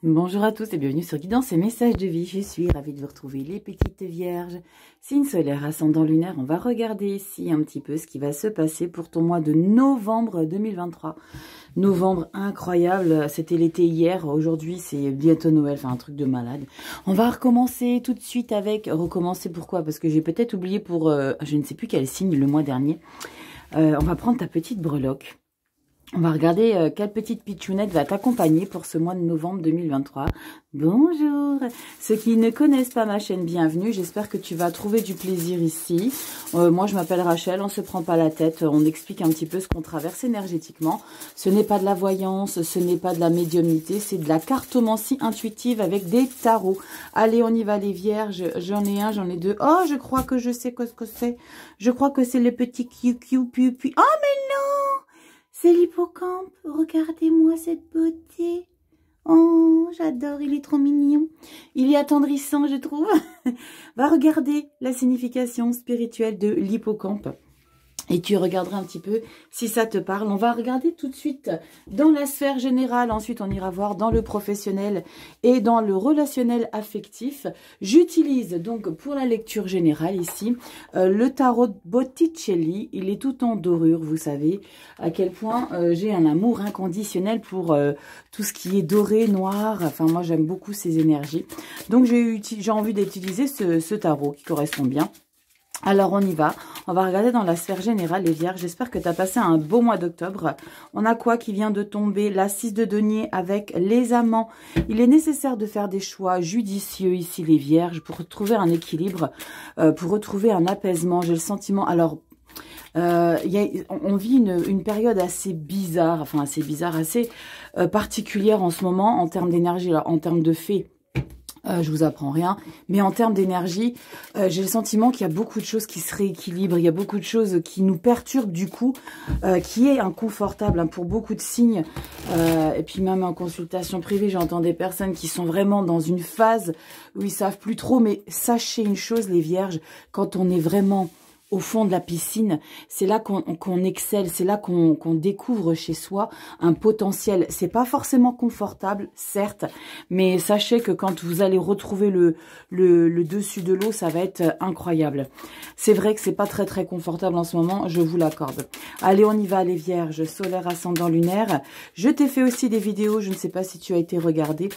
Bonjour à tous et bienvenue sur Guidance et Messages de Vie. Je suis ravie de vous retrouver les petites vierges. Signe solaire, ascendant lunaire, on va regarder ici un petit peu ce qui va se passer pour ton mois de novembre 2023. Novembre incroyable, c'était l'été hier, aujourd'hui c'est bientôt Noël, enfin un truc de malade. On va recommencer tout de suite avec, recommencer pourquoi? Parce que j'ai peut-être oublié pour, je ne sais plus quel signe le mois dernier. On va prendre ta petite breloque. On va regarder quelle petite pitchounette va t'accompagner pour ce mois de novembre 2023. Bonjour. Ceux qui ne connaissent pas ma chaîne, bienvenue. J'espère que tu vas trouver du plaisir ici. Moi, je m'appelle Rachel. On ne se prend pas la tête. On explique un petit peu ce qu'on traverse énergétiquement. Ce n'est pas de la voyance, ce n'est pas de la médiumnité. C'est de la cartomancie intuitive avec des tarots. Allez, on y va les vierges. J'en ai un, j'en ai deux. Oh, je crois que je sais ce que c'est. Je crois que c'est le petit QQ. Oh, mais non! C'est l'hippocampe. Regardez-moi cette beauté. Oh, j'adore, il est trop mignon. Il est attendrissant, je trouve. Va regarder la signification spirituelle de l'hippocampe. Et tu regarderas un petit peu si ça te parle. On va regarder tout de suite dans la sphère générale. Ensuite, on ira voir dans le professionnel et dans le relationnel affectif. J'utilise donc pour la lecture générale ici le tarot Botticelli. Il est tout en dorure, vous savez à quel point j'ai un amour inconditionnel pour tout ce qui est doré, noir. Enfin, moi, j'aime beaucoup ces énergies. Donc, j'ai envie d'utiliser ce tarot qui correspond bien. Alors, on y va. On va regarder dans la sphère générale, les vierges. J'espère que tu as passé un beau mois d'octobre. On a quoi qui vient de tomber? La 6 de denier avec les amants. Il est nécessaire de faire des choix judicieux ici, les vierges, pour retrouver un équilibre, pour retrouver un apaisement. J'ai le sentiment... Alors, on vit une période assez bizarre, enfin assez bizarre, assez particulière en ce moment en termes d'énergie, en termes de faits. Je vous apprends rien, mais en termes d'énergie, j'ai le sentiment qu'il y a beaucoup de choses qui se rééquilibrent, il y a beaucoup de choses qui nous perturbent du coup, qui est inconfortable hein, pour beaucoup de signes. Et puis même en consultation privée, j'entends des personnes qui sont vraiment dans une phase où ils savent plus trop, mais sachez une chose les vierges, quand on est vraiment au fond de la piscine, c'est là qu'on excelle, c'est là qu'on découvre chez soi un potentiel. C'est pas forcément confortable, certes, mais sachez que quand vous allez retrouver le dessus de l'eau, ça va être incroyable. C'est vrai que c'est pas très confortable en ce moment, je vous l'accorde. Allez, on y va les vierges, solaire, ascendant, lunaire. Je t'ai fait aussi des vidéos, je ne sais pas si tu as été regardé.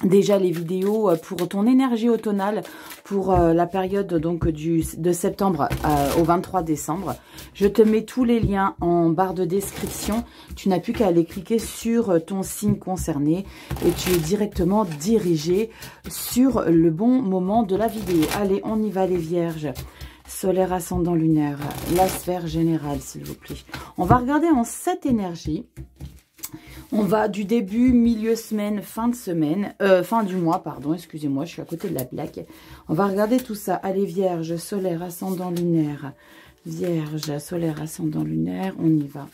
Déjà les vidéos pour ton énergie automnale pour la période donc de septembre au 23 décembre. Je te mets tous les liens en barre de description. Tu n'as plus qu'à aller cliquer sur ton signe concerné et tu es directement dirigé sur le bon moment de la vidéo. Allez, on y va les vierges. Solaire, ascendant, lunaire, la sphère générale s'il vous plaît. On va regarder en 7 énergies. On va du début, milieu semaine, fin de semaine, fin du mois, pardon, excusez-moi, je suis à côté de la plaque. On va regarder tout ça. Allez, vierge, solaire, ascendant, lunaire. Vierge, solaire, ascendant, lunaire, on y va.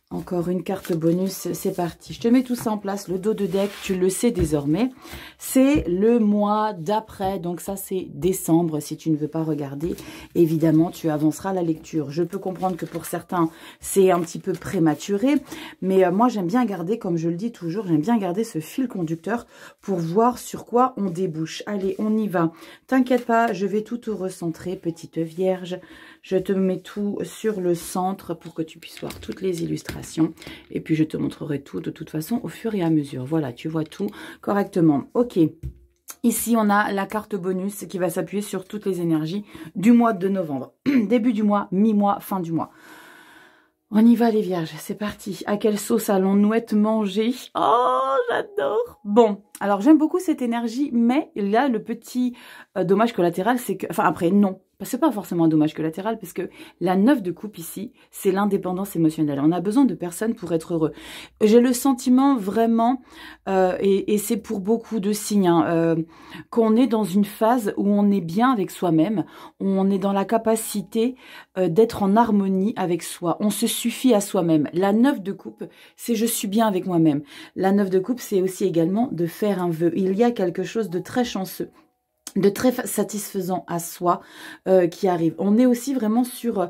Encore une carte bonus, c'est parti. Je te mets tout ça en place, le dos de deck, tu le sais désormais. C'est le mois d'après, donc ça c'est décembre. Si tu ne veux pas regarder, évidemment, tu avanceras la lecture. Je peux comprendre que pour certains, c'est un petit peu prématuré. Mais moi, j'aime bien garder, comme je le dis toujours, j'aime bien garder ce fil conducteur pour voir sur quoi on débouche. Allez, on y va. T'inquiète pas, je vais tout te recentrer, petite vierge. Je te mets tout sur le centre pour que tu puisses voir toutes les illustrations. Et puis, je te montrerai tout de toute façon au fur et à mesure. Voilà, tu vois tout correctement. Ok. Ici, on a la carte bonus qui va s'appuyer sur toutes les énergies du mois de novembre. Début du mois, mi-mois, fin du mois. On y va les vierges, c'est parti. À quelle sauce allons-nous être mangés? Oh, j'adore. Bon, alors j'aime beaucoup cette énergie, mais là, le petit dommage collatéral, c'est que... Enfin, après, non. C'est pas forcément un dommage collatéral, parce que la 9 de coupe ici, c'est l'indépendance émotionnelle. On a besoin de personnes pour être heureux. J'ai le sentiment vraiment, et c'est pour beaucoup de signes, hein, qu'on est dans une phase où on est bien avec soi-même, où on est dans la capacité d'être en harmonie avec soi. On se suffit à soi-même. La 9 de coupe, c'est je suis bien avec moi-même. La 9 de coupe, c'est aussi également de faire un vœu. Il y a quelque chose de très chanceux, de très satisfaisant à soi qui arrive. On est aussi vraiment sur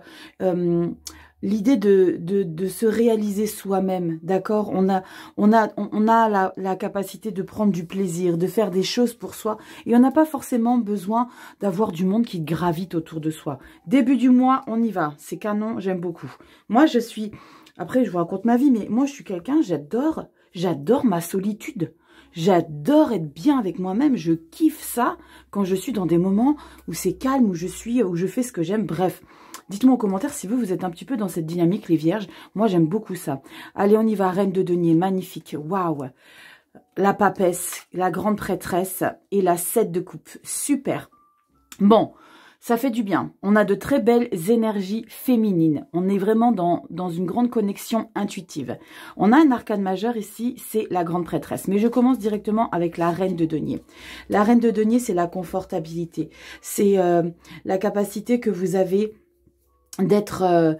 l'idée de se réaliser soi-même, d'accord? On a la capacité de prendre du plaisir, de faire des choses pour soi. Et on n'a pas forcément besoin d'avoir du monde qui gravite autour de soi. Début du mois, on y va. C'est canon, j'aime beaucoup. Moi, je suis... Après, je vous raconte ma vie, mais moi, je suis quelqu'un, j'adore ma solitude. J'adore être bien avec moi-même. Je kiffe ça quand je suis dans des moments où c'est calme, où je fais ce que j'aime. Bref. Dites-moi en commentaire si vous êtes un petit peu dans cette dynamique, les vierges. Moi, j'aime beaucoup ça. Allez, on y va. Reine de denier, magnifique. Waouh. La papesse, la grande prêtresse et la 7 de coupe. Super. Bon, ça fait du bien. On a de très belles énergies féminines. On est vraiment dans une grande connexion intuitive. On a un arcane majeur ici, c'est la grande prêtresse. Mais je commence directement avec la reine de denier. La reine de denier, c'est la confortabilité. C'est la capacité que vous avez d'être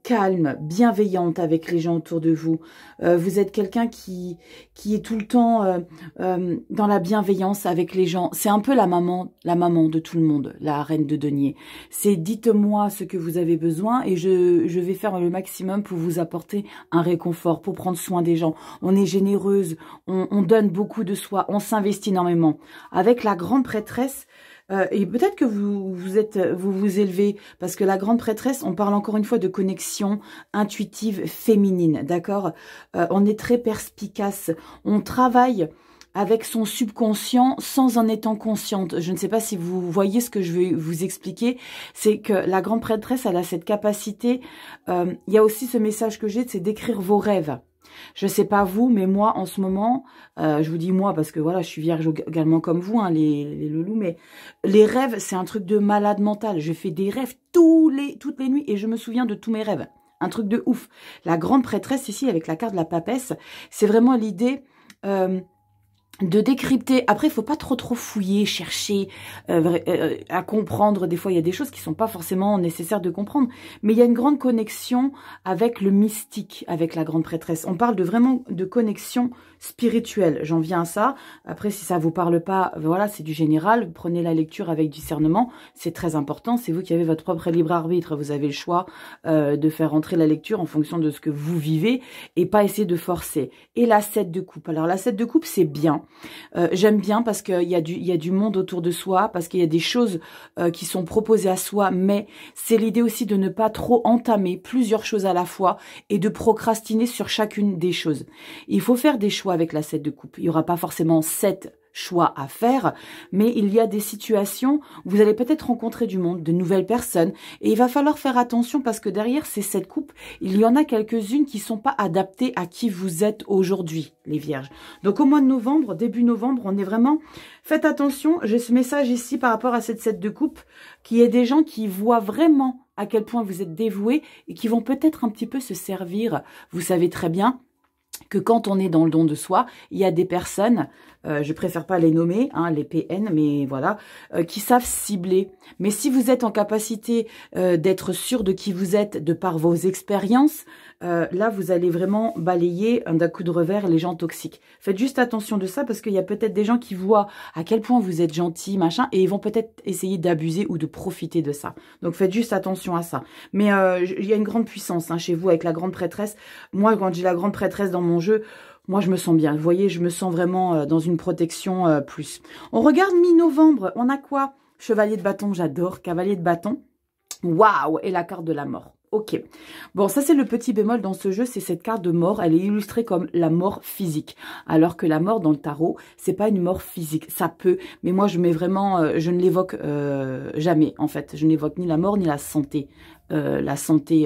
calme, bienveillante avec les gens autour de vous. Vous êtes quelqu'un qui est tout le temps dans la bienveillance avec les gens. C'est un peu la maman de tout le monde, la reine de denier. C'est dites-moi ce que vous avez besoin et je vais faire le maximum pour vous apporter un réconfort, pour prendre soin des gens. On est généreuse, on donne beaucoup de soi, on s'investit énormément. Avec la grande prêtresse, et peut-être que vous vous élevez, parce que la grande prêtresse, on parle encore une fois de connexion intuitive féminine, d'accord? On est très perspicace, on travaille avec son subconscient sans en étant consciente. Je ne sais pas si vous voyez ce que je veux vous expliquer, c'est que la grande prêtresse, elle a cette capacité, il y a aussi ce message que j'ai, c'est d'écrire vos rêves. Je sais pas vous, mais moi, en ce moment, je vous dis moi parce que voilà, je suis vierge également comme vous, hein, les loulous, mais les rêves, c'est un truc de malade mental. Je fais des rêves toutes les nuits et je me souviens de tous mes rêves. Un truc de ouf. La grande prêtresse ici, avec la carte de la papesse, c'est vraiment l'idée... de décrypter. Après, il faut pas trop fouiller, chercher à comprendre. Des fois, il y a des choses qui sont pas forcément nécessaires de comprendre. Mais il y a une grande connexion avec le mystique, avec la grande prêtresse. On parle vraiment de connexion spirituelle. J'en viens à ça. Après, si ça vous parle pas, voilà, c'est du général. Prenez la lecture avec discernement. C'est très important. C'est vous qui avez votre propre libre arbitre. Vous avez le choix de faire entrer la lecture en fonction de ce que vous vivez et pas essayer de forcer. Et la 7 de coupe. Alors, la 7 de coupe, c'est bien. J'aime bien parce qu'il y a du monde autour de soi, parce qu'il y a des choses qui sont proposées à soi, mais c'est l'idée aussi de ne pas trop entamer plusieurs choses à la fois et de procrastiner sur chacune des choses. Il faut faire des choix avec la 7 de coupe. Il n'y aura pas forcément 7 choix à faire, mais il y a des situations où vous allez peut-être rencontrer du monde, de nouvelles personnes, et il va falloir faire attention parce que derrière ces 7 coupes, il y en a quelques-unes qui sont pas adaptées à qui vous êtes aujourd'hui, les vierges. Donc au mois de novembre, début novembre, on est vraiment... Faites attention, j'ai ce message ici par rapport à cette 7 de coupe, qui est des gens qui voient vraiment à quel point vous êtes dévoués et qui vont peut-être un petit peu se servir, vous savez très bien, que quand on est dans le don de soi, il y a des personnes, je préfère pas les nommer, hein, les PN, mais voilà, qui savent cibler. Mais si vous êtes en capacité d'être sûr de qui vous êtes de par vos expériences, là, vous allez vraiment balayer d'un coup de revers les gens toxiques. Faites juste attention de ça parce qu'il y a peut-être des gens qui voient à quel point vous êtes gentil, machin, et ils vont peut-être essayer d'abuser ou de profiter de ça. Donc, faites juste attention à ça. Mais il y a une grande puissance hein, chez vous avec la grande prêtresse. Moi, quand j'ai la grande prêtresse dans mon jeu, moi, je me sens bien. Vous voyez, je me sens vraiment dans une protection plus. On regarde mi-novembre. On a quoi? Chevalier de bâton, j'adore. Cavalier de bâton. Waouh! Et la carte de la mort. Ok. Bon, ça, c'est le petit bémol dans ce jeu. C'est cette carte de mort. Elle est illustrée comme la mort physique. Alors que la mort dans le tarot, c'est pas une mort physique. Ça peut. Mais moi, je mets vraiment... je ne l'évoque jamais, en fait. Je n'évoque ni la mort, ni la santé.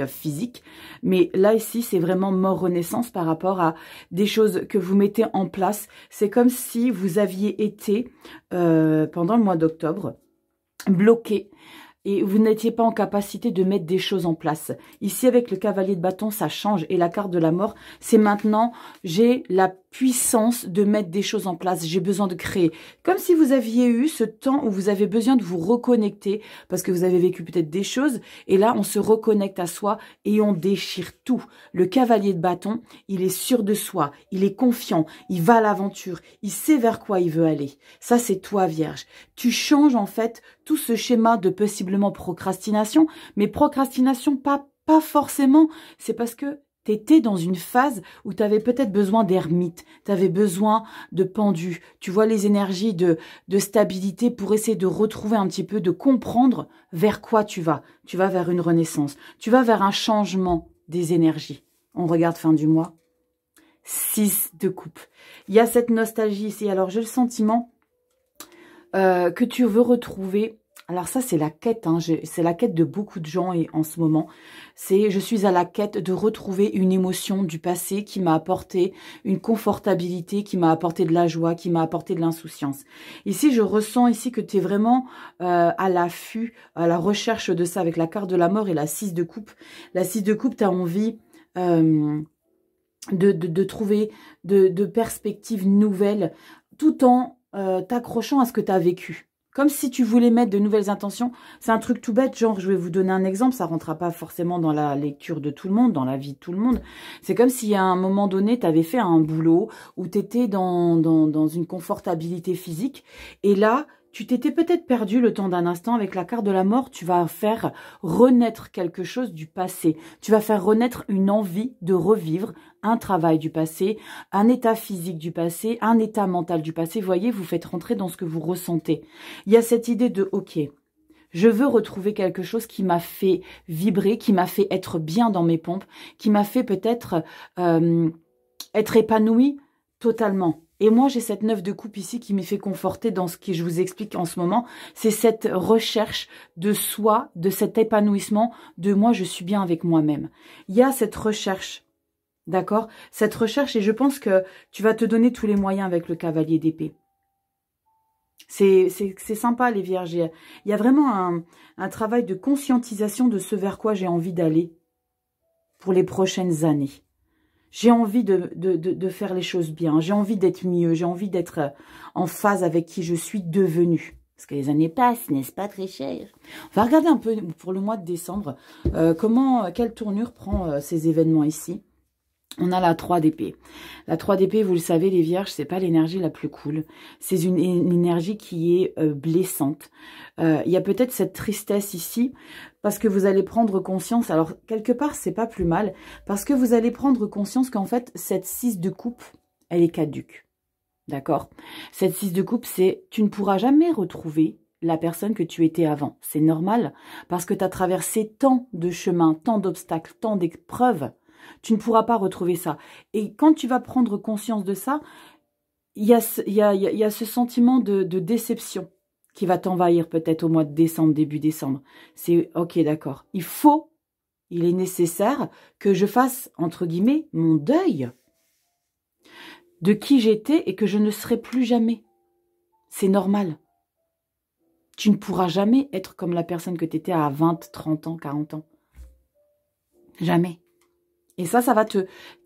Physique. Mais là, ici, c'est vraiment mort-renaissance par rapport à des choses que vous mettez en place. C'est comme si vous aviez été, pendant le mois d'octobre, bloqué. Et vous n'étiez pas en capacité de mettre des choses en place. Ici, avec le cavalier de bâton, ça change. Et la carte de la mort, c'est maintenant, j'ai la puissance de mettre des choses en place. J'ai besoin de créer. Comme si vous aviez eu ce temps où vous avez besoin de vous reconnecter parce que vous avez vécu peut-être des choses. Et là, on se reconnecte à soi et on déchire tout. Le cavalier de bâton, il est sûr de soi. Il est confiant. Il va à l'aventure. Il sait vers quoi il veut aller. Ça, c'est toi, Vierge. Tu changes, en fait, tout ce schéma de possiblement procrastination. Mais procrastination, pas pas forcément. C'est parce que tu étais dans une phase où tu avais peut-être besoin d'ermite, tu avais besoin de pendu. Tu vois les énergies de stabilité pour essayer de retrouver un petit peu, de comprendre vers quoi tu vas. Tu vas vers une renaissance, tu vas vers un changement des énergies. On regarde fin du mois. 6 de coupe. Il y a cette nostalgie ici. Alors j'ai le sentiment que tu veux retrouver... Alors ça, c'est la quête, hein, c'est la quête de beaucoup de gens et en ce moment. Je suis à la quête de retrouver une émotion du passé qui m'a apporté une confortabilité, qui m'a apporté de la joie, qui m'a apporté de l'insouciance. Ici, je ressens ici que tu es vraiment à l'affût, à la recherche de ça avec la carte de la mort et la 6 de coupe. La 6 de coupe, tu as envie de trouver de perspectives nouvelles tout en t'accrochant à ce que tu as vécu. Comme si tu voulais mettre de nouvelles intentions. C'est un truc tout bête, genre, je vais vous donner un exemple, ça ne rentrera pas forcément dans la lecture de tout le monde, dans la vie de tout le monde. C'est comme si à un moment donné, tu avais fait un boulot où tu étais dans une confortabilité physique. Et là, tu t'étais peut-être perdu le temps d'un instant avec la carte de la mort. Tu vas faire renaître quelque chose du passé. Tu vas faire renaître une envie de revivre un travail du passé, un état physique du passé, un état mental du passé. Vous voyez, vous faites rentrer dans ce que vous ressentez. Il y a cette idée de « ok ». Je veux retrouver quelque chose qui m'a fait vibrer, qui m'a fait être bien dans mes pompes, qui m'a fait peut-être être épanouie totalement. Et moi, j'ai cette 9 de coupe ici qui m'est fait conforter dans ce que je vous explique en ce moment. C'est cette recherche de soi, de cet épanouissement, de moi, je suis bien avec moi-même. Il y a cette recherche, d'accord? Cette recherche, et je pense que tu vas te donner tous les moyens avec le cavalier d'épée. C'est sympa, les vierges. Il y a vraiment un travail de conscientisation de ce vers quoi j'ai envie d'aller pour les prochaines années. J'ai envie de faire les choses bien. J'ai envie d'être mieux. J'ai envie d'être en phase avec qui je suis devenue. Parce que les années passent, n'est-ce pas, très cher? On va regarder un peu pour le mois de décembre quelle tournure prend ces événements ici. On a la 3 d'épée. La 3 d'épée, vous le savez, les vierges, c'est pas l'énergie la plus cool. C'est une énergie qui est blessante. Il y a peut-être cette tristesse ici, parce que vous allez prendre conscience. Alors, quelque part, c'est pas plus mal, parce que vous allez prendre conscience qu'en fait, cette 6 de coupe, elle est caduque. D'accord? Cette 6 de coupe, c'est tu ne pourras jamais retrouver la personne que tu étais avant. C'est normal, parce que tu as traversé tant de chemins, tant d'obstacles, tant d'épreuves. Tu ne pourras pas retrouver ça. Et quand tu vas prendre conscience de ça, il y a ce sentiment de déception qui va t'envahir peut-être au mois de décembre, début décembre. C'est ok, d'accord. Il est nécessaire que je fasse, entre guillemets, mon deuil de qui j'étais et que je ne serai plus jamais. C'est normal. Tu ne pourras jamais être comme la personne que tu étais à 20, 30 ans, 40 ans. Jamais. Et ça va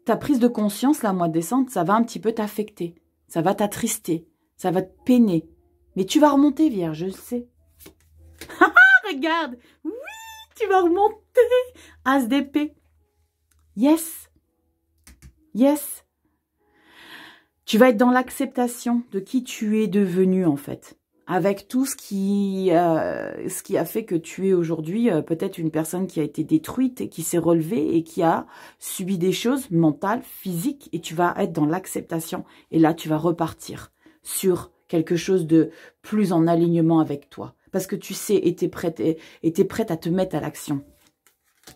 ta prise de conscience, là, mois de décembre, ça va un petit peu t'affecter. Ça va t'attrister. Ça va te peiner. Mais tu vas remonter, Vierge, je le sais. Regarde. Oui, tu vas remonter. As d'épée. Yes. Yes. Tu vas être dans l'acceptation de qui tu es devenu, en fait. Avec tout ce qui a fait que tu es aujourd'hui peut-être une personne qui a été détruite et qui s'est relevée et qui a subi des choses mentales, physiques, et tu vas être dans l'acceptation. Et là, tu vas repartir sur quelque chose de plus en alignement avec toi. Parce que tu sais, et tu es prête à te mettre à l'action.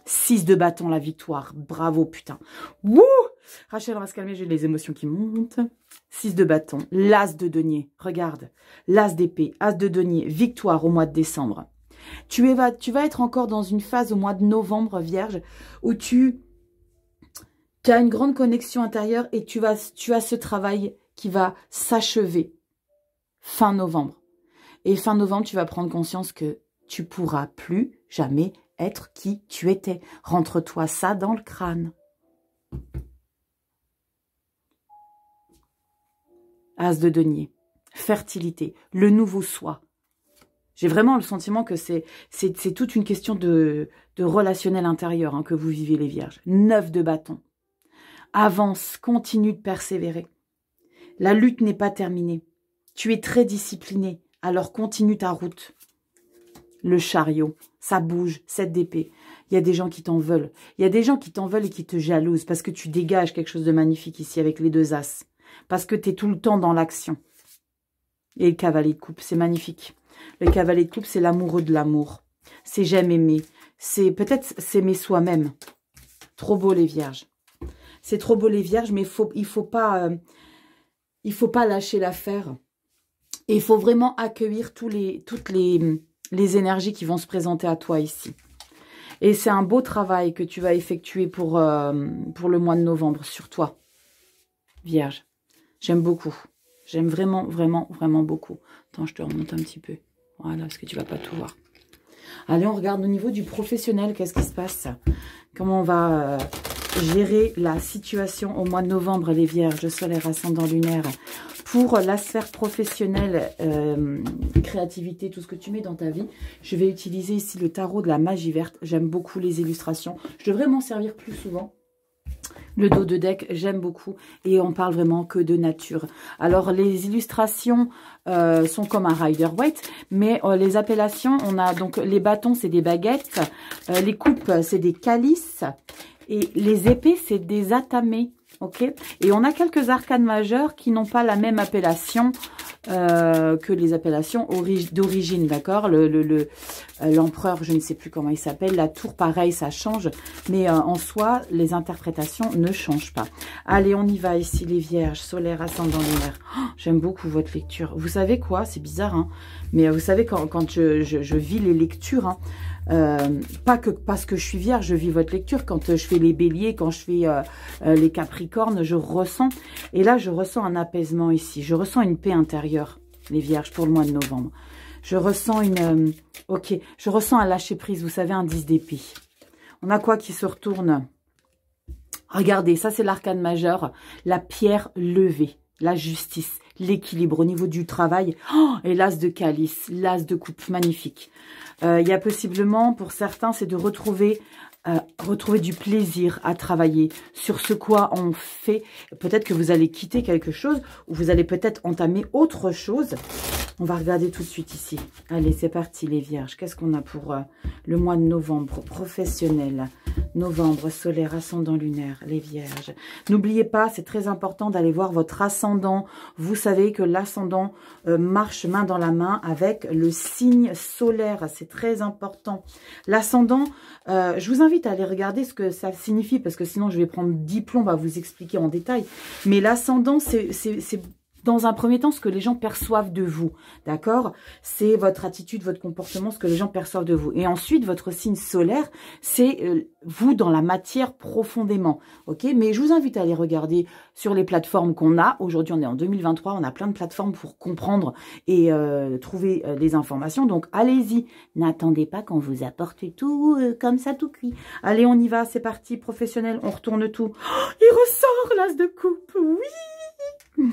6 de bâton, la victoire. Bravo, putain. Wouh! Rachel, on va se calmer, j'ai les émotions qui montent. 6 de bâton, l'as de denier, regarde, l'as d'épée, as de denier, victoire au mois de décembre. Tu vas être encore dans une phase au mois de novembre, Vierge, où tu as une grande connexion intérieure et tu as ce travail qui va s'achever fin novembre. Et fin novembre, tu vas prendre conscience que tu pourras plus jamais être qui tu étais. Rentre-toi ça dans le crâne. As de denier, fertilité, le nouveau soi. J'ai vraiment le sentiment que c'est toute une question de relationnel intérieur hein, que vous vivez les vierges. 9 de bâton. Avance, continue de persévérer. La lutte n'est pas terminée. Tu es très discipliné, alors continue ta route. Le chariot, ça bouge, 7 d'épée. Il y a des gens qui t'en veulent. Il y a des gens qui t'en veulent et qui te jalousent parce que tu dégages quelque chose de magnifique ici avec les deux as. Parce que tu es tout le temps dans l'action. Et le cavalier de coupe, c'est magnifique. Le cavalier de coupe, c'est l'amoureux de l'amour. C'est j'aime aimer. C'est peut-être s'aimer soi-même. Trop beau les vierges. C'est trop beau les vierges, mais il faut pas lâcher l'affaire. Et il faut vraiment accueillir toutes les énergies qui vont se présenter à toi ici. Et c'est un beau travail que tu vas effectuer pour le mois de novembre sur toi, Vierge. J'aime beaucoup. J'aime vraiment, vraiment, vraiment beaucoup. Attends, je te remonte un petit peu. Voilà, parce que tu ne vas pas tout voir. Allez, on regarde au niveau du professionnel. Qu'est-ce qui se passe? Comment on va gérer la situation au mois de novembre, les Vierges, solaire, ascendant lunaire, pour la sphère professionnelle, créativité, tout ce que tu mets dans ta vie. Je vais utiliser ici le tarot de la magie verte. J'aime beaucoup les illustrations. Je devrais m'en servir plus souvent. Le dos de deck, j'aime beaucoup. Et on parle vraiment que de nature. Alors, les illustrations sont comme un Rider-Waite. Mais les appellations, on a donc les bâtons, c'est des baguettes. Les coupes, c'est des calices. Et les épées, c'est des atamés. Ok. Et on a quelques arcanes majeures qui n'ont pas la même appellation que les appellations d'origine, d'accord. L'empereur, je ne sais plus comment il s'appelle. La tour, pareil, ça change. Mais en soi, les interprétations ne changent pas. Allez, on y va ici, les vierges, solaire, ascendant lunaire. Oh, j'aime beaucoup votre lecture. Vous savez quoi? C'est bizarre, hein, mais vous savez, quand je vis les lectures, hein, pas que parce que je suis vierge, je vis votre lecture. Quand je fais les béliers, quand je fais les capricornes, je ressens. Et là, je ressens un apaisement ici. Je ressens une paix intérieure, les vierges, pour le mois de novembre. Je ressens je ressens un lâcher prise. Vous savez, un 10 d'épée. On a quoi qui se retourne? Regardez, ça c'est l'arcane majeur. La pierre levée. La justice, l'équilibre au niveau du travail. Oh, et l'as de calice, l'as de coupe, magnifique. Il y a possiblement, pour certains, c'est de retrouver du plaisir à travailler sur ce quoi on fait. Peut-être que vous allez quitter quelque chose ou vous allez peut-être entamer autre chose. On va regarder tout de suite ici. Allez, c'est parti les vierges. Qu'est-ce qu'on a pour le mois de novembre professionnel? Novembre, solaire, ascendant lunaire, les vierges. N'oubliez pas, c'est très important d'aller voir votre ascendant. Vous savez que l'ascendant marche main dans la main avec le signe solaire. C'est très important. L'ascendant, je vous invite à aller regarder ce que ça signifie parce que sinon je vais prendre 10 plombs à vous expliquer en détail. Mais l'ascendant, c'est dans un premier temps, ce que les gens perçoivent de vous, d'accord? C'est votre attitude, votre comportement, ce que les gens perçoivent de vous. Et ensuite, votre signe solaire, c'est vous dans la matière profondément, ok? Mais je vous invite à aller regarder sur les plateformes qu'on a. Aujourd'hui, on est en 2023, on a plein de plateformes pour comprendre et trouver des informations. Donc, allez-y. N'attendez pas qu'on vous apporte tout comme ça, tout cuit. Allez, on y va, c'est parti, professionnel, on retourne tout. Oh, il ressort l'as de coupe, oui!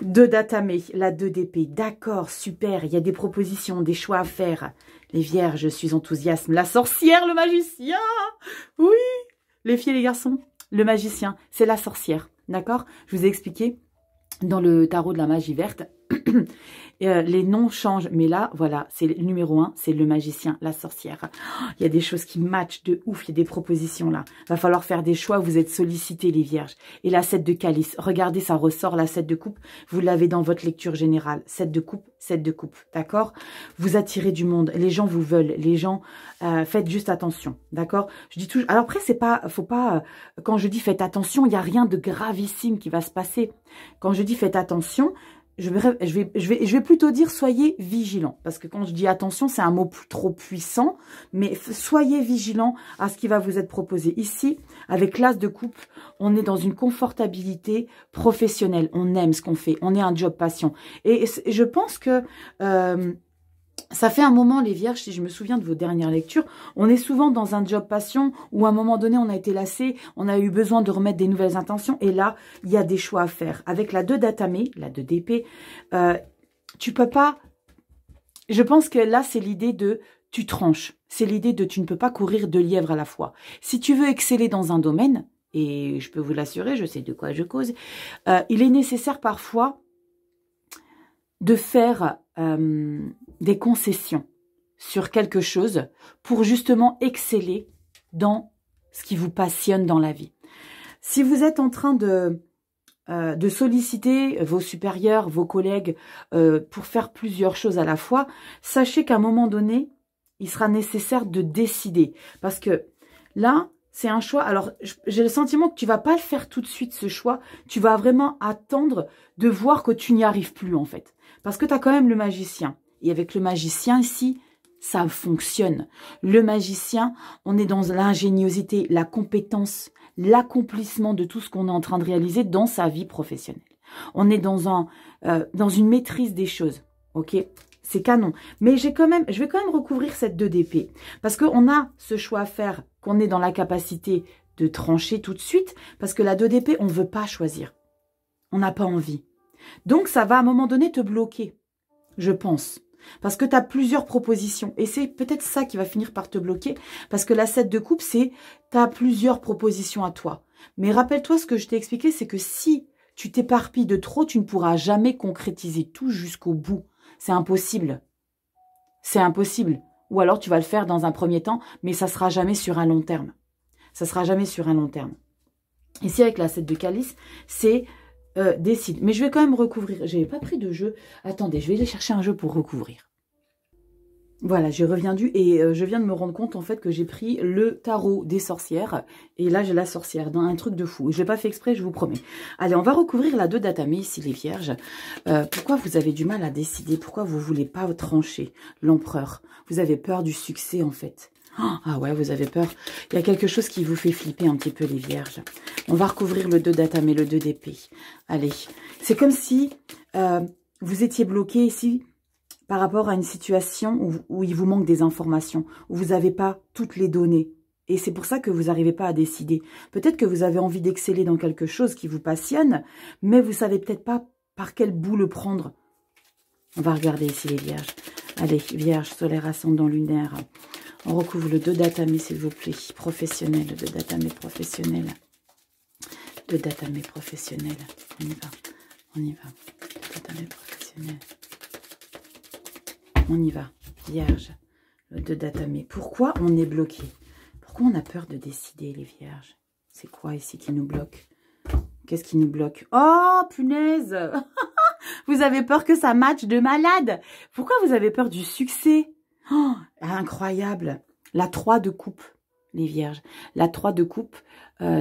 2 d'atamé, la 2 d'épée. D'accord, super. Il y a des propositions, des choix à faire. Les vierges, je suis enthousiaste. La sorcière, le magicien. Oui. Les filles et les garçons, le magicien, c'est la sorcière. D'accord? Je vous ai expliqué dans le tarot de la magie verte. Les noms changent, mais là, voilà, c'est le numéro 1, c'est le magicien, la sorcière. Il y a des choses qui matchent de ouf, il y a des propositions là. Va falloir faire des choix, vous êtes sollicités les vierges. Et la 7 de calice, regardez, ça ressort, la 7 de coupe, vous l'avez dans votre lecture générale. 7 de coupe, d'accord? Vous attirez du monde, les gens vous veulent, les gens, faites juste attention, d'accord? Je dis toujours, alors après, c'est pas, faut pas, quand je dis faites attention, il n'y a rien de gravissime qui va se passer. Quand je dis faites attention, je vais plutôt dire soyez vigilants. Parce que quand je dis attention, c'est un mot trop puissant. Mais soyez vigilants à ce qui va vous être proposé. Ici, avec l'as de coupe, on est dans une confortabilité professionnelle. On aime ce qu'on fait. On est un job passion. Et je pense que... ça fait un moment, les vierges, si je me souviens de vos dernières lectures, on est souvent dans un job passion où à un moment donné, on a été lassé, on a eu besoin de remettre des nouvelles intentions. Et là, il y a des choix à faire. Avec la 2 d'atamé, la 2 d'épée, tu peux pas... Je pense que là, c'est l'idée de tu tranches. C'est l'idée de tu ne peux pas courir 2 lièvres à la fois. Si tu veux exceller dans un domaine, et je peux vous l'assurer, je sais de quoi je cause, il est nécessaire parfois de faire... des concessions sur quelque chose pour justement exceller dans ce qui vous passionne dans la vie. Si vous êtes en train de solliciter vos supérieurs, vos collègues pour faire plusieurs choses à la fois, sachez qu'à un moment donné, il sera nécessaire de décider. Parce que là, c'est un choix. Alors, j'ai le sentiment que tu vas pas le faire tout de suite, ce choix. Tu vas vraiment attendre de voir que tu n'y arrives plus, en fait. Parce que tu as quand même le magicien. Et avec le magicien, ici, ça fonctionne. Le magicien, on est dans l'ingéniosité, la compétence, l'accomplissement de tout ce qu'on est en train de réaliser dans sa vie professionnelle. On est dans une maîtrise des choses, ok? C'est canon. Mais je vais quand même recouvrir cette 2 d'épée. Parce qu'on a ce choix à faire, qu'on est dans la capacité de trancher tout de suite. Parce que la 2 d'épée, on ne veut pas choisir. On n'a pas envie. Donc, ça va à un moment donné te bloquer, je pense. Parce que tu as plusieurs propositions. Et c'est peut-être ça qui va finir par te bloquer. Parce que la 7 de coupe, c'est tu as plusieurs propositions à toi. Mais rappelle-toi, ce que je t'ai expliqué, c'est que si tu t'éparpilles de trop, tu ne pourras jamais concrétiser tout jusqu'au bout. C'est impossible. C'est impossible. Ou alors tu vas le faire dans un premier temps, mais ça ne sera jamais sur un long terme. Ça ne sera jamais sur un long terme. Ici, avec la 7 de calice, c'est décide. Mais je vais quand même recouvrir. Je n'avais pas pris de jeu. Attendez, je vais aller chercher un jeu pour recouvrir. Voilà, j'ai reviendu et je viens de me rendre compte en fait que j'ai pris le tarot des sorcières. Et là, j'ai la sorcière dans un truc de fou. Je l'ai pas fait exprès, je vous promets. Allez, on va recouvrir la 2 d'Atame ici, les vierges. Pourquoi vous avez du mal à décider? Pourquoi vous voulez pas trancher? L'empereur. Vous avez peur du succès en fait. Ah ouais, vous avez peur. Il y a quelque chose qui vous fait flipper un petit peu, les vierges. On va recouvrir le 2 d'Atame et le 2 d'épée. Allez, c'est comme si vous étiez bloqué ici par rapport à une situation où il vous manque des informations, où vous n'avez pas toutes les données. Et c'est pour ça que vous n'arrivez pas à décider. Peut-être que vous avez envie d'exceller dans quelque chose qui vous passionne, mais vous ne savez peut-être pas par quel bout le prendre. On va regarder ici les vierges. Allez, vierge, solaire, ascendant, lunaire. On recouvre le 2 d'Atame, s'il vous plaît. Professionnel, le 2 d'Atame professionnel. 2 d'Atame professionnel. On y va. On y va. 2 d'Atame professionnel. On y va, vierge, le 2 d'Atame. Pourquoi on est bloqué? Pourquoi on a peur de décider, les vierges? C'est quoi ici qui nous bloque? Qu'est-ce qui nous bloque? Oh, punaise! Vous avez peur que ça matche de malade. Pourquoi vous avez peur du succès? Oh, incroyable. La 3 de coupe, les vierges. La 3 de coupe,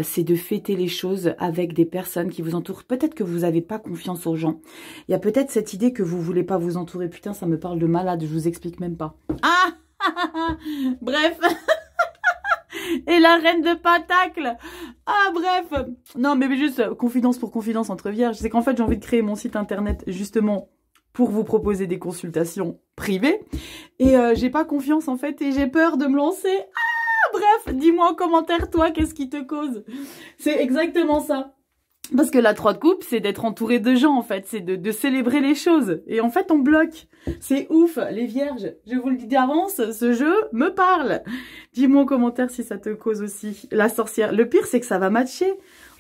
c'est de fêter les choses avec des personnes qui vous entourent. Peut-être que vous n'avez pas confiance aux gens. Il y a peut-être cette idée que vous ne voulez pas vous entourer. Putain, ça me parle de malade, je vous explique même pas. Ah bref. Et la reine de Pentacle. Ah bref. Non, mais juste confidence pour confidence entre vierges. C'est qu'en fait, j'ai envie de créer mon site internet justement pour vous proposer des consultations privées. Et j'ai pas confiance en fait et j'ai peur de me lancer. Bref, dis-moi en commentaire, toi, qu'est-ce qui te cause? C'est exactement ça. Parce que la 3 de coupe, c'est d'être entouré de gens, en fait. C'est de célébrer les choses. Et en fait, on bloque. C'est ouf, les vierges. Je vous le dis d'avance, ce jeu me parle. Dis-moi en commentaire si ça te cause aussi. La sorcière. Le pire, c'est que ça va matcher.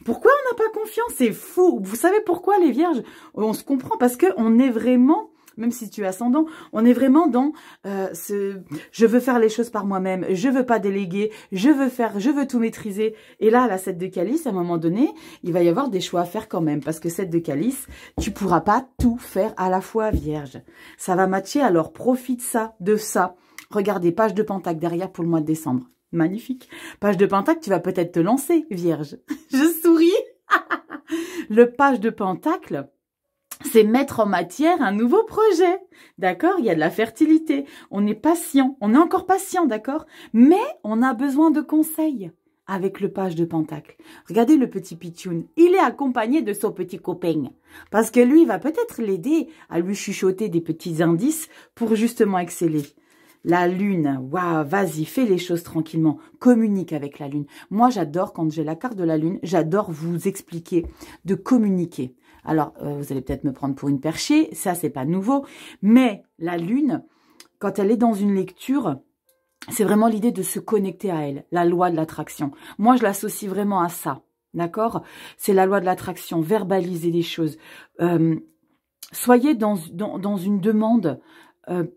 Pourquoi on n'a pas confiance? C'est fou. Vous savez pourquoi, les vierges? On se comprend parce qu'on est vraiment... Même si tu es ascendant, on est vraiment dans je veux faire les choses par moi-même, je veux pas déléguer, je veux tout maîtriser. Et là, à la 7 de calice, à un moment donné, il va y avoir des choix à faire quand même. Parce que 7 de calice, tu pourras pas tout faire à la fois, vierge. Ça va matcher, alors profite de ça. Regardez, page de Pentacle derrière pour le mois de décembre. Magnifique. Page de Pentacle, tu vas peut-être te lancer, vierge. Je souris. Le page de Pentacle... c'est mettre en matière un nouveau projet, d'accord? Il y a de la fertilité, on est patient, on est encore patient, d'accord? Mais on a besoin de conseils avec le page de Pentacle. Regardez le petit pitchoun, il est accompagné de son petit copain. Parce que lui, il va peut-être l'aider à lui chuchoter des petits indices pour justement exceller. La lune, waouh, vas-y, fais les choses tranquillement, communique avec la lune. Moi, j'adore, quand j'ai la carte de la lune, j'adore vous expliquer de communiquer. Alors, vous allez peut-être me prendre pour une perchée, ça, c'est pas nouveau. Mais la lune, quand elle est dans une lecture, c'est vraiment l'idée de se connecter à elle, la loi de l'attraction. Moi, je l'associe vraiment à ça, d'accord? C'est la loi de l'attraction, verbaliser les choses. Soyez dans une demande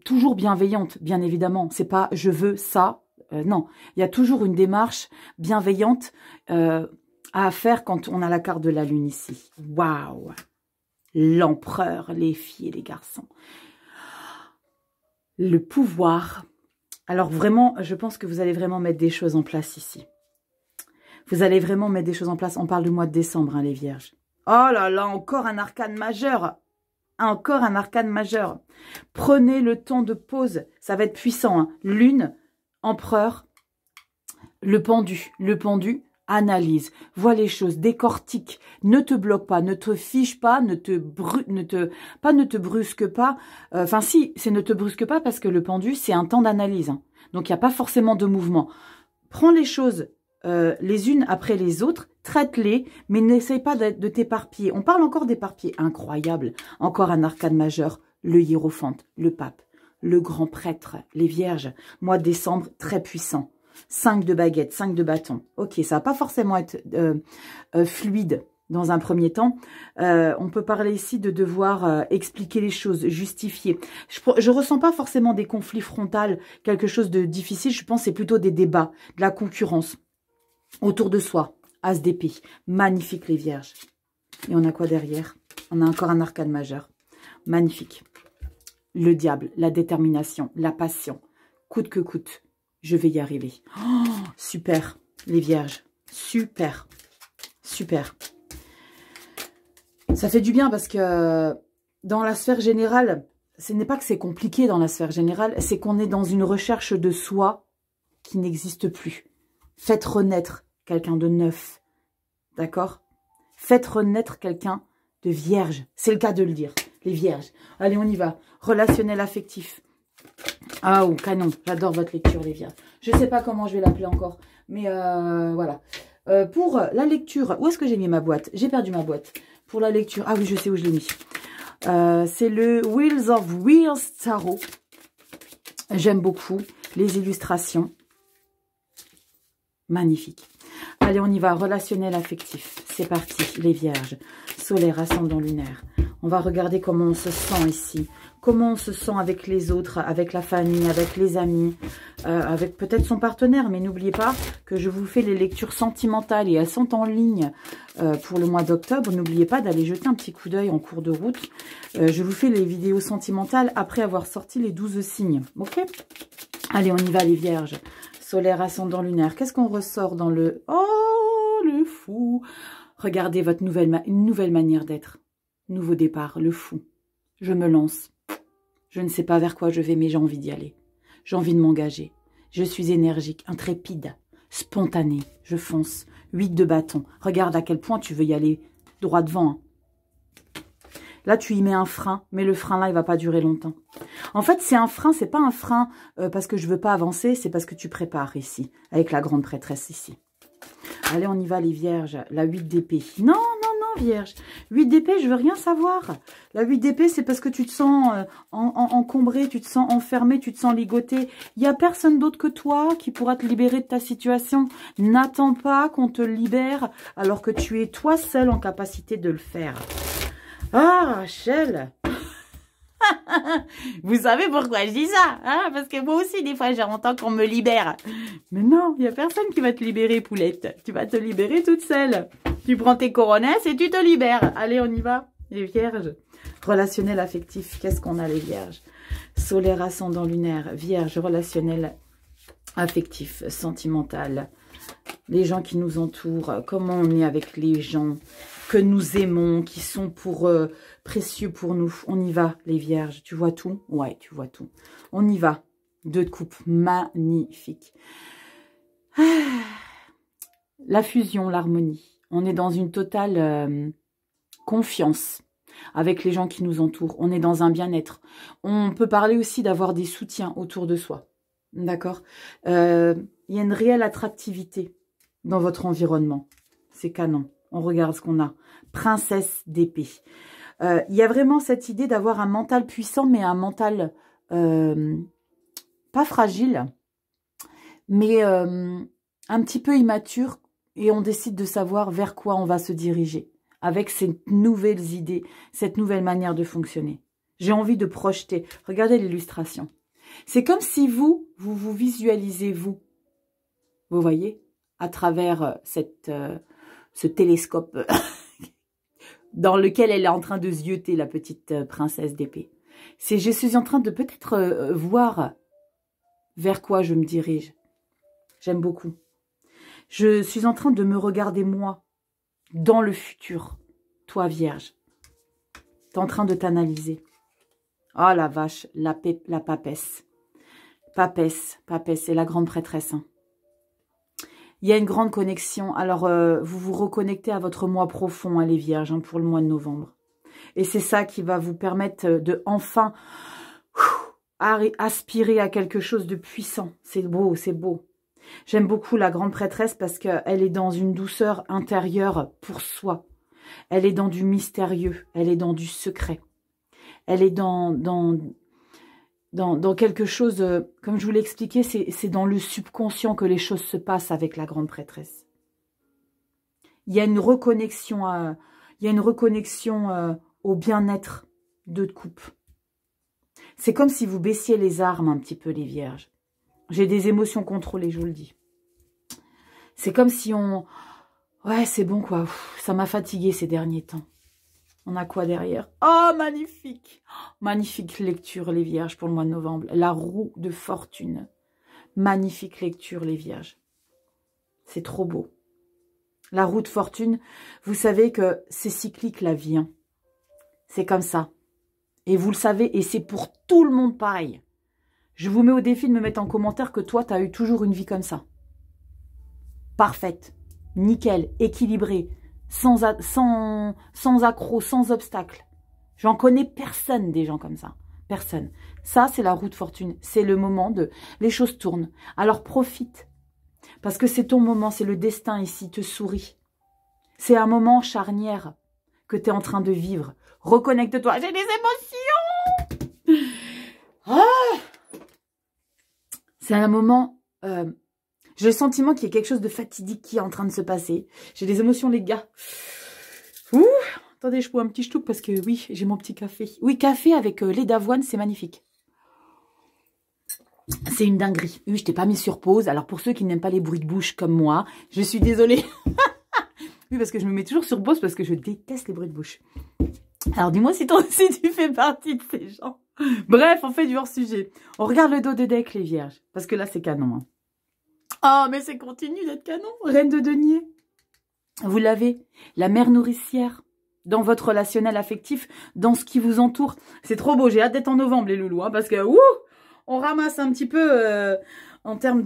toujours bienveillante, bien évidemment. C'est pas « je veux ça ». Non, il y a toujours une démarche bienveillante à faire quand on a la carte de la lune ici. Waouh! L'empereur, les filles et les garçons. Le pouvoir. Alors vraiment, je pense que vous allez vraiment mettre des choses en place ici. Vous allez vraiment mettre des choses en place. On parle du mois de décembre, hein, les vierges. Oh là là, encore un arcane majeur. Encore un arcane majeur. Prenez le temps de pause. Ça va être puissant. Hein. Lune, empereur, le pendu. Le pendu analyse, voit les choses, décortique. Ne te bloque pas, ne te fiche pas, ne te brusque pas. Enfin si, c'est ne te brusque pas parce que le pendu, c'est un temps d'analyse. Hein. Donc il n'y a pas forcément de mouvement. Prends les choses les unes après les autres, traite-les, mais n'essaye pas de t'éparpiller. On parle encore d'éparpiller. Incroyable. Encore un arcane majeur, le hiérophante, le pape, le grand prêtre, les vierges. Mois de décembre, très puissant. 5 de baguettes, 5 de bâtons. Ok, ça va pas forcément être fluide dans un premier temps. On peut parler ici de devoir expliquer les choses, justifier. Je ressens pas forcément des conflits frontaux, quelque chose de difficile. Je pense que c'est plutôt des débats, de la concurrence. Autour de soi, as d'épée, magnifique les vierges. Et on a quoi derrière? On a encore un arcane majeur, magnifique. Le diable, la détermination, la passion, coûte que coûte, je vais y arriver. Oh, super, les vierges, super, super. Ça fait du bien parce que dans la sphère générale, ce n'est pas que c'est compliqué dans la sphère générale, c'est qu'on est dans une recherche de soi qui n'existe plus. Faites renaître quelqu'un de neuf, d'accord? Faites renaître quelqu'un de vierge. C'est le cas de le dire, les vierges. Allez, on y va. Relationnel affectif. Ah, oh, canon. J'adore votre lecture, les vierges. Je ne sais pas comment je vais l'appeler encore, mais voilà. Pour la lecture, où est-ce que j'ai mis ma boîte? J'ai perdu ma boîte. Pour la lecture, ah oui, je sais où je l'ai mis. C'est le Wheels of Wheels Tarot. J'aime beaucoup les illustrations. Magnifique. Allez, on y va. Relationnel affectif. C'est parti, les vierges. Solaire, ascendant lunaire. On va regarder comment on se sent ici. Comment on se sent avec les autres, avec la famille, avec les amis, avec peut-être son partenaire. Mais n'oubliez pas que je vous fais les lectures sentimentales et elles sont en ligne pour le mois d'octobre. N'oubliez pas d'aller jeter un petit coup d'œil en cours de route. Je vous fais les vidéos sentimentales après avoir sorti les 12 signes. Ok? Allez, on y va, les vierges. Solaire, ascendant lunaire. Qu'est-ce qu'on ressort dans le... Oh, le fou. Regardez votre une nouvelle manière d'être. Nouveau départ, le fou. Je me lance. Je ne sais pas vers quoi je vais, mais j'ai envie d'y aller. J'ai envie de m'engager. Je suis énergique, intrépide, spontanée. Je fonce. 8 de bâton. Regarde à quel point tu veux y aller droit devant. Hein. Là, tu y mets un frein, mais le frein-là, il va pas durer longtemps. En fait, c'est un frein, c'est pas un frein parce que je veux pas avancer, c'est parce que tu prépares ici, avec la grande prêtresse ici. Allez, on y va, les vierges. La 8 d'épée. Non, non, non, vierge. 8 d'épée, je veux rien savoir. La 8 d'épée, c'est parce que tu te sens encombré, tu te sens enfermé, tu te sens ligoté. Il n'y a personne d'autre que toi qui pourra te libérer de ta situation. N'attends pas qu'on te libère alors que tu es toi seul en capacité de le faire. Ah, Rachel. Vous savez pourquoi je dis ça, hein? Parce que moi aussi, des fois, j'entends qu'on me libère. Mais non, il n'y a personne qui va te libérer, poulette. Tu vas te libérer toute seule. Tu prends tes coronesses et tu te libères. Allez, on y va, les vierges. Relationnel affectif, qu'est-ce qu'on a, les vierges? Solaire, ascendant lunaire, vierge, relationnel affectif, sentimental. Les gens qui nous entourent, comment on est avec les gens que nous aimons, qui sont précieux pour nous. On y va, les vierges. Tu vois tout? Ouais, tu vois tout. On y va. 2 de coupe. Magnifique. La fusion, l'harmonie. On est dans une totale confiance avec les gens qui nous entourent. On est dans un bien-être. On peut parler aussi d'avoir des soutiens autour de soi. D'accord? Il y a une réelle attractivité dans votre environnement. C'est canon. On regarde ce qu'on a. Princesse d'épée. Il y a vraiment cette idée d'avoir un mental puissant, mais un mental pas fragile, mais un petit peu immature. Et on décide de savoir vers quoi on va se diriger avec ces nouvelles idées, cette nouvelle manière de fonctionner. J'ai envie de projeter. Regardez l'illustration. C'est comme si vous visualisez vous. Vous voyez, à travers ce télescope dans lequel elle est en train de zioter, la petite princesse d'épée. Je suis en train de peut-être voir vers quoi je me dirige. J'aime beaucoup. Je suis en train de me regarder moi, dans le futur. Toi, Vierge. Tu es en train de t'analyser. Oh la vache, la papesse. Papesse, c'est la grande prêtresse. Hein. Il y a une grande connexion. Alors, vous vous reconnectez à votre moi profond, hein, les Vierges, hein, pour le mois de novembre. Et c'est ça qui va vous permettre de enfin aspirer à quelque chose de puissant. C'est beau, c'est beau. J'aime beaucoup la grande prêtresse parce qu'elle est dans une douceur intérieure pour soi. Elle est dans du mystérieux, elle est dans du secret. Elle est dans quelque chose, comme je vous l'ai expliqué, c'est dans le subconscient que les choses se passent avec la grande prêtresse. Il y a une reconnexion, au bien-être de couple. C'est comme si vous baissiez les armes un petit peu, les Vierges. J'ai des émotions contrôlées, je vous le dis. C'est comme si on... Ouais, c'est bon quoi. Ça m'a fatiguée ces derniers temps. On a quoi derrière? Oh, magnifique! Magnifique lecture, les Vierges, pour le mois de novembre. La roue de fortune. Magnifique lecture, les Vierges. C'est trop beau. La roue de fortune, vous savez que c'est cyclique, la vie. Hein. C'est comme ça. Et vous le savez, et c'est pour tout le monde pareil. Je vous mets au défi de me mettre en commentaire que toi, tu as eu toujours une vie comme ça. Parfaite, nickel, équilibrée, sans accroc, sans obstacle. J'en connais personne des gens comme ça. Personne. Ça, c'est la roue de fortune. C'est le moment de... Les choses tournent. Alors profite. Parce que c'est ton moment, c'est le destin ici, te sourit. C'est un moment charnière que tu es en train de vivre. Reconnecte-toi. J'ai des émotions. Ah, c'est un moment... j'ai le sentiment qu'il y a quelque chose de fatidique qui est en train de se passer. J'ai des émotions, les gars. Ouh, attendez, je bois un petit ch'touk parce que oui, j'ai mon petit café. Oui, café avec lait d'avoine, c'est magnifique. C'est une dinguerie. Oui, je t'ai pas mis sur pause. Alors, pour ceux qui n'aiment pas les bruits de bouche comme moi, je suis désolée. Oui, parce que je me mets toujours sur pause parce que je déteste les bruits de bouche. Alors, dis-moi si toi aussi tu fais partie de ces gens. Bref, on fait du hors-sujet. On regarde le dos de deck, les Vierges. Parce que là, c'est canon. Hein. Oh, mais c'est continue d'être canon. Reine de denier. Vous l'avez. La mère nourricière. Dans votre relationnel affectif. Dans ce qui vous entoure. C'est trop beau. J'ai hâte d'être en novembre, les loulous. Hein, parce que, ouh, on ramasse un petit peu en termes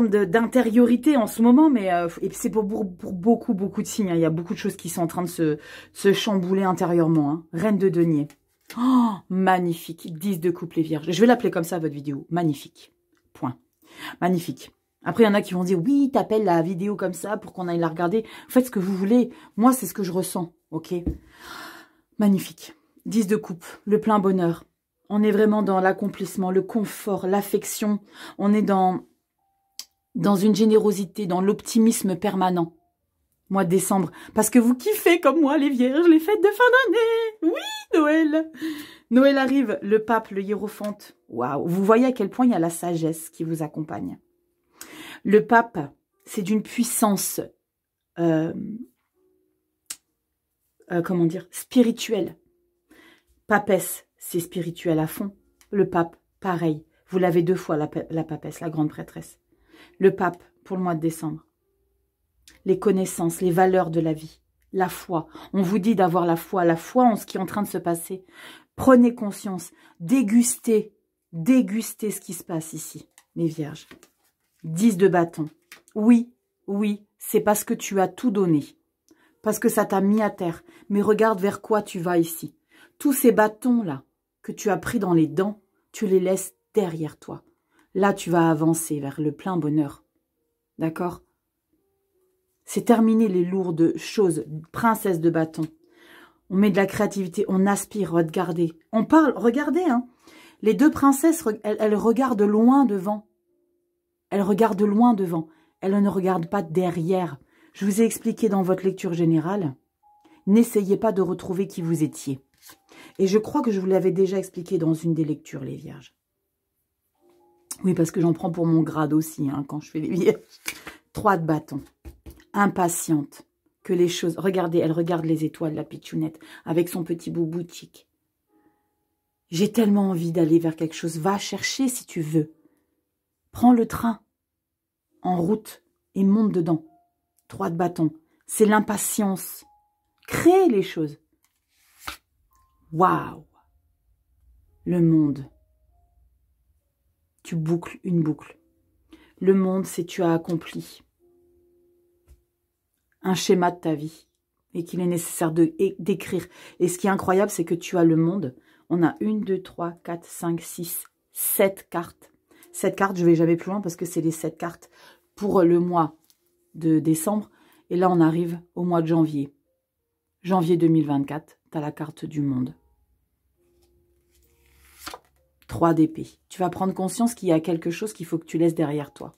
d'intériorité en ce moment. Mais et c'est pour beaucoup de signes. Hein. Il y a beaucoup de choses qui sont en train de se chambouler intérieurement. Hein. Reine de denier. Oh, magnifique. 10 de couple, les Vierges. Je vais l'appeler comme ça, votre vidéo. Magnifique. Point. Magnifique. Après, il y en a qui vont dire, oui, t'appelles la vidéo comme ça pour qu'on aille la regarder. Faites ce que vous voulez. Moi, c'est ce que je ressens. Ok. Magnifique. 10 de coupe. Le plein bonheur. On est vraiment dans l'accomplissement, le confort, l'affection. On est dans une générosité, dans l'optimisme permanent. Mois de décembre. Parce que vous kiffez comme moi, les Vierges, les fêtes de fin d'année. Oui, Noël. Noël arrive, le pape, le hiérophante. Waouh, vous voyez à quel point il y a la sagesse qui vous accompagne. Le pape, c'est d'une puissance, comment dire, spirituelle. Papesse, c'est spirituel à fond. Le pape, pareil. Vous l'avez 2 fois, la papesse, la grande prêtresse. Le pape, pour le mois de décembre. Les connaissances, les valeurs de la vie. La foi. On vous dit d'avoir la foi en ce qui est en train de se passer. Prenez conscience. Dégustez ce qui se passe ici, les Vierges. 10 de bâton. Oui, c'est parce que tu as tout donné. Parce que ça t'a mis à terre. Mais regarde vers quoi tu vas ici. Tous ces bâtons-là que tu as pris dans les dents, tu les laisses derrière toi. Là, tu vas avancer vers le plein bonheur. D'accord? C'est terminé les lourdes choses. Princesse de bâton. On met de la créativité, on aspire, regardez. On parle, regardez, hein. Les 2 princesses, elles regardent loin devant. Elles regardent loin devant. Elles ne regardent pas derrière. Je vous ai expliqué dans votre lecture générale. N'essayez pas de retrouver qui vous étiez. Et je crois que je vous l'avais déjà expliqué dans une des lectures, les vierges. Oui, parce que j'en prends pour mon grade aussi, hein, quand je fais les vierges. 3 de bâton. Impatiente. Que les choses... Regardez, elle regarde les étoiles, la pitchounette, avec son petit bout boutique. J'ai tellement envie d'aller vers quelque chose. Va chercher si tu veux. Prends le train en route et monte dedans. 3 de bâton. C'est l'impatience. Crée les choses. Waouh! Le monde. Tu boucles une boucle. Le monde, c'est tu as accompli un schéma de ta vie et qu'il est nécessaire d'écrire. Et ce qui est incroyable, c'est que tu as le monde. On a 1, 2, 3, 4, 5, 6, 7 cartes. 7 cartes, je ne vais jamais plus loin parce que c'est les 7 cartes pour le mois de décembre. Et là, on arrive au mois de janvier. Janvier 2024, tu as la carte du monde. 3 d'épée. Tu vas prendre conscience qu'il y a quelque chose qu'il faut que tu laisses derrière toi.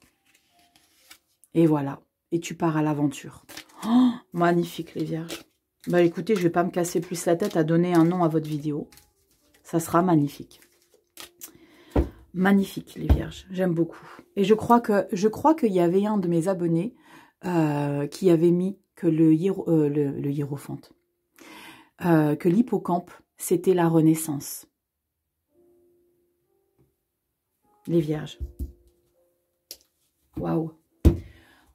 Et voilà. Et tu pars à l'aventure. Oh, magnifique, les vierges. Bah écoutez, je ne vais pas me casser plus la tête à donner un nom à votre vidéo. Ça sera magnifique. Magnifique, les vierges. J'aime beaucoup. Et je crois qu'il y avait un de mes abonnés qui avait mis que le hiérophante, que l'hippocampe, c'était la renaissance. Les vierges. Waouh.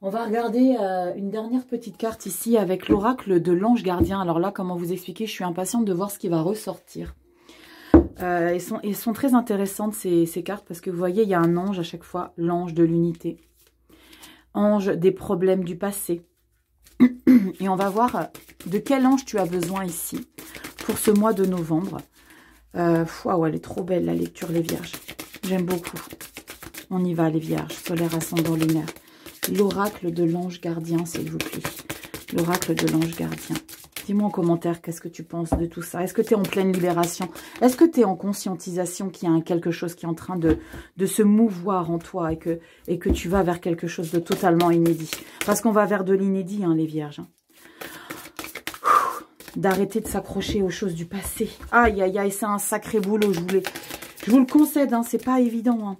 On va regarder une dernière petite carte ici avec l'oracle de l'ange gardien. Alors là, comment vous expliquer, je suis impatiente de voir ce qui va ressortir. Elles sont très intéressantes ces cartes parce que vous voyez, il y a un ange à chaque fois, l'ange de l'unité. Ange des problèmes du passé. Et on va voir de quel ange tu as besoin ici pour ce mois de novembre. Waouh, elle est trop belle la lecture, les vierges. J'aime beaucoup. On y va, les vierges. Solaire, ascendant, lunaire. L'oracle de l'ange gardien, s'il vous plaît. L'oracle de l'ange gardien. Dis-moi en commentaire qu'est-ce que tu penses de tout ça. Est-ce que tu es en pleine libération? Est-ce que tu es en conscientisation qu'il y a quelque chose qui est en train de se mouvoir en toi et que tu vas vers quelque chose de totalement inédit? Parce qu'on va vers de l'inédit, hein, les vierges. D'arrêter de s'accrocher aux choses du passé. Aïe, aïe, aïe, c'est un sacré boulot. Je vous le concède, hein, c'est pas évident. Hein.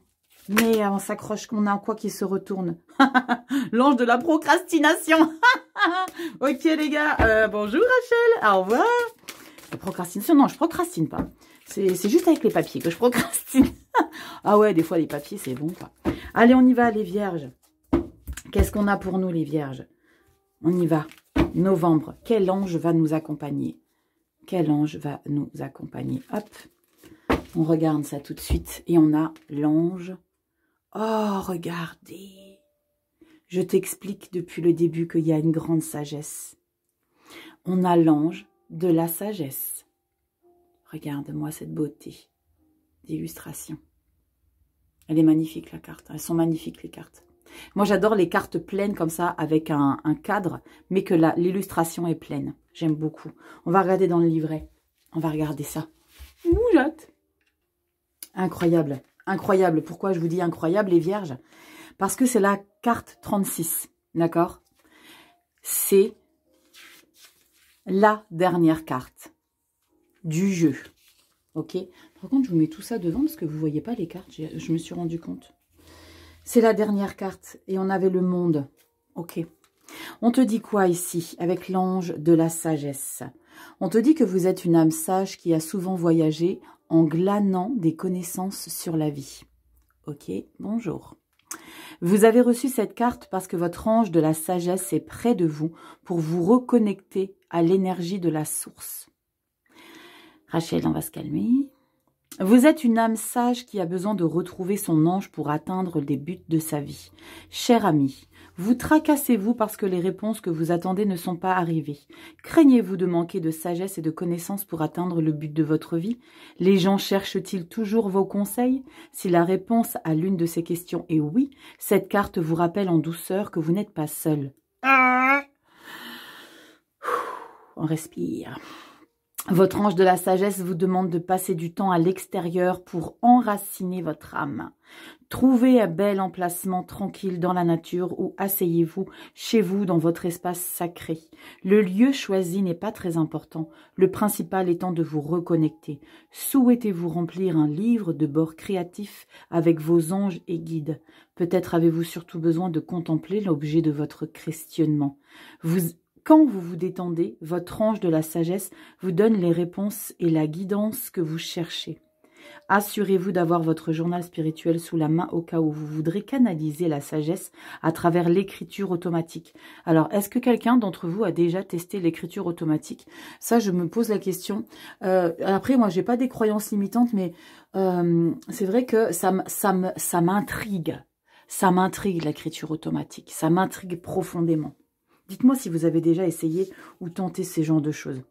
Mais on s'accroche, qu'on a quoi qui se retourne. L'ange de la procrastination. Ok les gars, bonjour Rachel, au revoir. La procrastination, non, je procrastine pas. C'est juste avec les papiers que je procrastine. Ah ouais, des fois les papiers c'est bon quoi. Allez, on y va les vierges. Qu'est-ce qu'on a pour nous les vierges? On y va. Novembre, quel ange va nous accompagner? Quel ange va nous accompagner? Hop, on regarde ça tout de suite. Et on a l'ange. Oh, regardez. Je t'explique depuis le début qu'il y a une grande sagesse. On a l'ange de la sagesse. Regarde-moi cette beauté d'illustration. Elle est magnifique la carte. Elles sont magnifiques les cartes. Moi j'adore les cartes pleines comme ça avec un cadre, mais que l'illustration est pleine. J'aime beaucoup. On va regarder dans le livret. On va regarder ça. Ouh, j'ai hâte. Incroyable. Incroyable. Pourquoi je vous dis incroyable les vierges? Parce que c'est la carte 36, d'accord? C'est la dernière carte du jeu, ok? Par contre, je vous mets tout ça devant parce que vous ne voyez pas les cartes, je me suis rendu compte. C'est la dernière carte et on avait le monde, ok? On te dit quoi ici avec l'ange de la sagesse? On te dit que vous êtes une âme sage qui a souvent voyagé en glanant des connaissances sur la vie. Ok, bonjour. Vous avez reçu cette carte parce que votre ange de la sagesse est près de vous pour vous reconnecter à l'énergie de la source. Rachel, on va se calmer. Vous êtes une âme sage qui a besoin de retrouver son ange pour atteindre les buts de sa vie. Cher ami, vous tracassez-vous parce que les réponses que vous attendez ne sont pas arrivées. Craignez-vous de manquer de sagesse et de connaissances pour atteindre le but de votre vie? Les gens cherchent-ils toujours vos conseils? Si la réponse à l'une de ces questions est oui, cette carte vous rappelle en douceur que vous n'êtes pas seul. On respire. Votre ange de la sagesse vous demande de passer du temps à l'extérieur pour enraciner votre âme. Trouvez un bel emplacement tranquille dans la nature ou asseyez-vous chez vous dans votre espace sacré. Le lieu choisi n'est pas très important, le principal étant de vous reconnecter. Souhaitez-vous remplir un livre de bord créatif avec vos anges et guides. Peut-être avez-vous surtout besoin de contempler l'objet de votre questionnement. Quand vous vous détendez, votre ange de la sagesse vous donne les réponses et la guidance que vous cherchez. Assurez-vous d'avoir votre journal spirituel sous la main au cas où vous voudrez canaliser la sagesse à travers l'écriture automatique. Alors, est-ce que quelqu'un d'entre vous a déjà testé l'écriture automatique? Ça, je me pose la question. Après, moi, j'ai pas des croyances limitantes, mais c'est vrai que ça m'intrigue. Ça m'intrigue, l'écriture automatique. Ça m'intrigue profondément. Dites-moi si vous avez déjà essayé ou tenté ces genres de choses.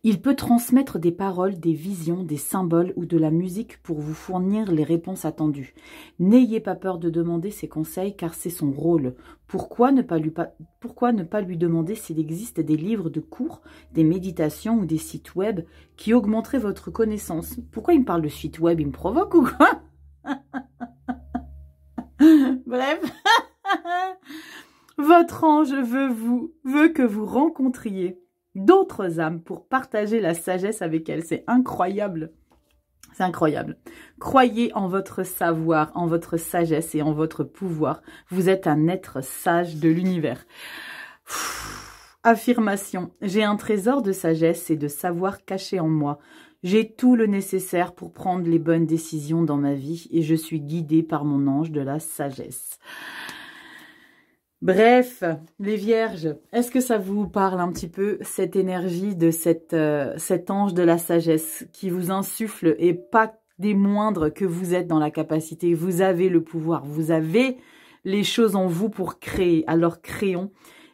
Il peut transmettre des paroles, des visions, des symboles ou de la musique pour vous fournir les réponses attendues. N'ayez pas peur de demander ses conseils car c'est son rôle. Pourquoi ne pas lui demander s'il existe des livres de cours, des méditations ou des sites web qui augmenteraient votre connaissance? Pourquoi il me parle de site web? Il me provoque ou quoi? Bref. Votre ange veut que vous rencontriez d'autres âmes pour partager la sagesse avec elles. C'est incroyable. C'est incroyable. Croyez en votre savoir, en votre sagesse et en votre pouvoir. Vous êtes un être sage de l'univers. Affirmation. J'ai un trésor de sagesse et de savoir caché en moi. J'ai tout le nécessaire pour prendre les bonnes décisions dans ma vie et je suis guidée par mon ange de la sagesse. Bref, les vierges, est-ce que ça vous parle un petit peu, cette énergie de cet ange de la sagesse qui vous insuffle et pas des moindres que vous êtes dans la capacité, vous avez le pouvoir, vous avez les choses en vous pour créer, alors créons.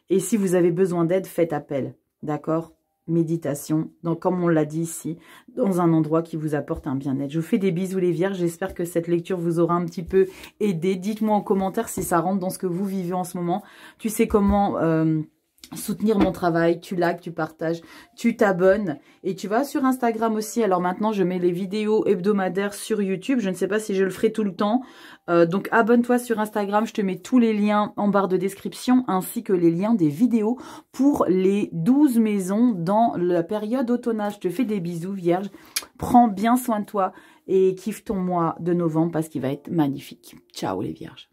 Et si vous avez besoin d'aide, faites appel, d'accord ? Méditation, donc comme on l'a dit ici, dans un endroit qui vous apporte un bien-être. Je vous fais des bisous les vierges, j'espère que cette lecture vous aura un petit peu aidé. Dites-moi en commentaire si ça rentre dans ce que vous vivez en ce moment. Tu sais comment soutenir mon travail, tu likes, tu partages, tu t'abonnes et tu vas sur Instagram aussi. Alors maintenant, je mets les vidéos hebdomadaires sur YouTube. Je ne sais pas si je le ferai tout le temps. Donc abonne-toi sur Instagram, je te mets tous les liens en barre de description ainsi que les liens des vidéos pour les 12 maisons dans la période automnale. Je te fais des bisous vierge. Prends bien soin de toi et kiffe ton mois de novembre parce qu'il va être magnifique. Ciao les vierges.